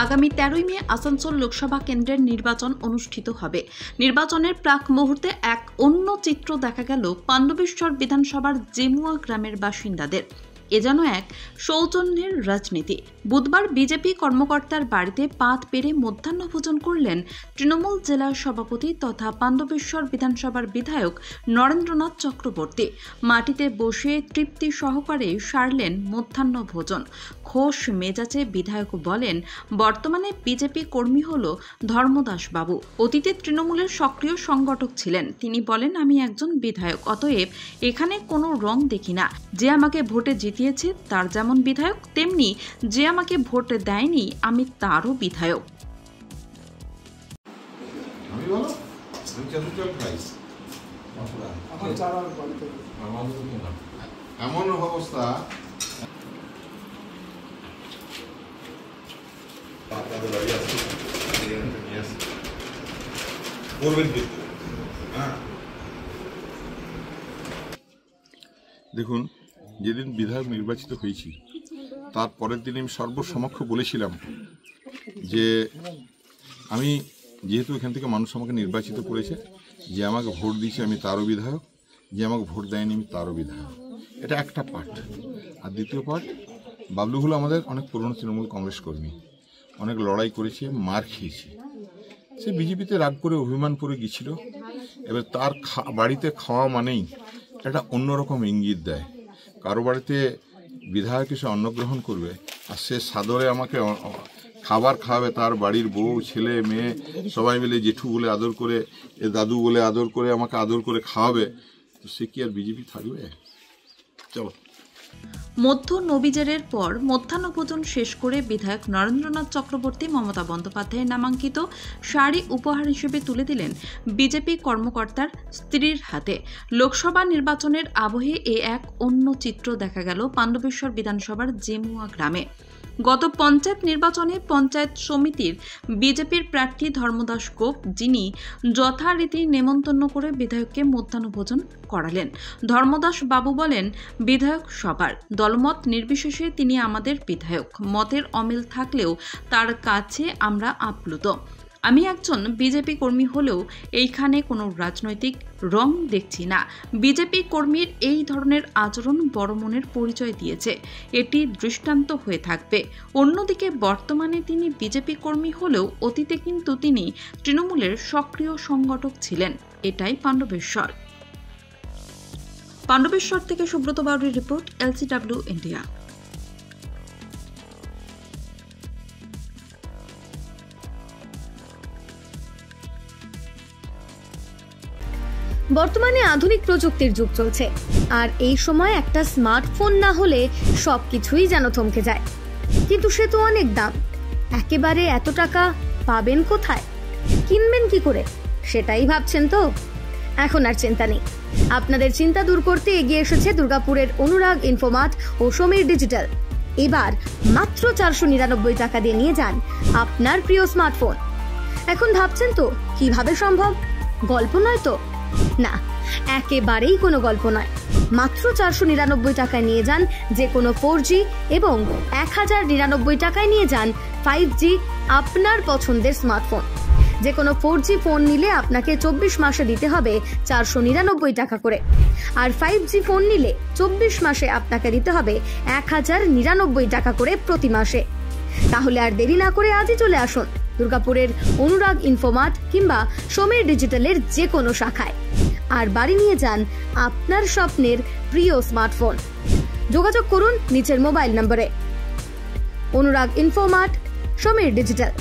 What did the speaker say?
আগামী 13 মে আসানসোল লোকসভা কেন্দ্রের নির্বাচন অনুষ্ঠিত হবে। নির্বাচনের প্রাক মুহূর্তে এক অন্য চিত্র দেখা গেল পাণ্ডবেশ্বর বিধানসভার জেমুয়া গ্রামের বাসিন্দাদের। এ যেন এক সৌজন্যের রাজনীতি। বুধবার বিজেপি কর্মকর্তার বাড়িতে পাত পেরে মধ্যাহ্নভোজন করলেন তৃণমূল জেলা সভাপতি তথা পাণ্ডবেশ্বর বিধানসভার বিধায়ক নরেন্দ্রনাথ চক্রবর্তী। মাটিতে বসে তৃপ্তি সহকারে সারলেন মধ্যাহ্নভোজন। খোশ মেজাজে বিধায়ক বলেন, বর্তমানে বিজেপি কর্মী হল ধর্মদাস বাবু। অতীতে তৃণমূলের সক্রিয় সংগঠক ছিলেন। তিনি বলেন, আমি একজন বিধায়ক, অতএব এখানে কোনো রং দেখি না। যে আমাকে ভোটে জিতিয়েছে তার যেমন বিধায়ক, তেমনি যে আমাকে ভোট দেয়নি আমি তারও বিধায়ক। এমন অবস্থা দেখুন, যেদিন বিধায়ক নির্বাচিত হয়েছি তার পরের দিন আমি সর্বসমক্ষ বলেছিলাম যে আমি যেহেতু এখান থেকে মানুষ আমাকে নির্বাচিত করেছে, যে আমাকে ভোট দিয়েছে আমি তারও বিধায়ক, যে আমাকে ভোট দেয়নি আমি তারও বিধায়ক। এটা একটা পার্ট। আর দ্বিতীয় পার্ট, বাবলু হলো আমাদের অনেক পুরনো তৃণমূল কংগ্রেস কর্মী, অনেক লড়াই করেছে, মার খেয়েছে। সে বিজেপিতে রাগ করে অভিমান করে গিয়েছিল। এবার তার বাড়িতে খাওয়া মানেই একটা অন্যরকম ইঙ্গিত দেয়। কারো বাড়িতে বিধায়ক এসে অন্নগ্রহণ করবে আর সে সাদরে আমাকে খাবার খাওয়াবে, তার বাড়ির বউ ছেলে মেয়ে সবাই মিলে জেঠু বলে আদর করে, দাদু বলে আদর করে আমাকে আদর করে খাওয়াবে, তো সে কি আর বিজেপি থাকবে? চলো। মধ্য নবীজের পর মধ্যাহ্নভোজন শেষ করে বিধায়ক নরেন্দ্রনাথ চক্রবর্তী মমতা বন্দ্যোপাধ্যায়ের নামাঙ্কিত শাড়ি উপহার হিসেবে তুলে দিলেন বিজেপি কর্মকর্তার স্ত্রীর হাতে। লোকসভা নির্বাচনের আবহে এক অন্য চিত্র দেখা গেল পাণ্ডবেশ্বর বিধানসভার জেমুয়া গ্রামে। গত পঞ্চায়েত নির্বাচনে পঞ্চায়েত সমিতির বিজেপির প্রার্থী ধর্মদাস গোপ, যিনি যথারীতি নেমন্তন্ন করে বিধায়ককে মধ্যাহ্নভোজন করালেন। ধর্মদাস বাবু বলেন, বিধায়ক সবার, দলমত নির্বিশেষে তিনি আমাদের বিধায়ক। মতের অমিল থাকলেও তার কাছে আমরা আপ্লুত। আমি একজন বিজেপি কর্মী হলেও এইখানে কোনো রাজনৈতিক রং দেখছি না। বিজেপি কর্মীর এই ধরনের আচরণ বড় মনের পরিচয় দিয়েছে, এটি দৃষ্টান্ত হয়ে থাকবে। অন্যদিকে বর্তমানে তিনি বিজেপি কর্মী হলেও অতীতে কিন্তু তিনি তৃণমূলের সক্রিয় সংগঠক ছিলেন। এটাই পাণ্ডবেশ্বর থেকে সুব্রত বাউরির রিপোর্ট, LCW ইন্ডিয়া। বর্তমানে আধুনিক প্রযুক্তির যুগ চলছে, আর এই সময় একটা স্মার্টফোন না হলে সবকিছুই যেন থমকে যায়। কিন্তু সে তো অনেক দাম। একেবারে এত টাকা পাবেন কোথায়, কিনবেন কি করে, সেটাই ভাবছেন তো? এখন আর চিন্তা নেই। আপনাদের চিন্তা দূর করতে এগিয়ে এসেছে দুর্গাপুরের অনুরাগ ইনফোমার্ট ও সমীর ডিজিটাল। এবার মাত্র 499 টাকা দিয়ে নিয়ে যান আপনার প্রিয় স্মার্টফোন। এখন ভাবছেন তো কিভাবে সম্ভব? গল্প নয় তো? না, একেবারেই কোনো গল্প নয়। মাত্র 499 টাকায় নিয়ে যান যে কোনো 4G এবং 1099 টাকায় নিয়ে যান 5G আপনার পছন্দের স্মার্টফোন। যে কোনো 4G ফোন নিলে আপনাকে 24 মাসে দিতে হবে 499 টাকা করে, আর 5G ফোন নিলে 24 মাসে আপনাকে দিতে হবে 1099 টাকা করে প্রতি মাসে। তাহলে আর দেরি না করে আজই চলে আসুন দুর্গাপুরের অনুরাগ ইনফোমার্ট কিংবা সমীর ডিজিটালের যে কোনো শাখায়, আর বাড়ি নিয়ে যান আপনার স্বপ্নের প্রিয় স্মার্টফোন। যোগাযোগ করুন নিচের মোবাইল নম্বরে। অনুরাগ ইনফোমার্ট, সমীর ডিজিটাল।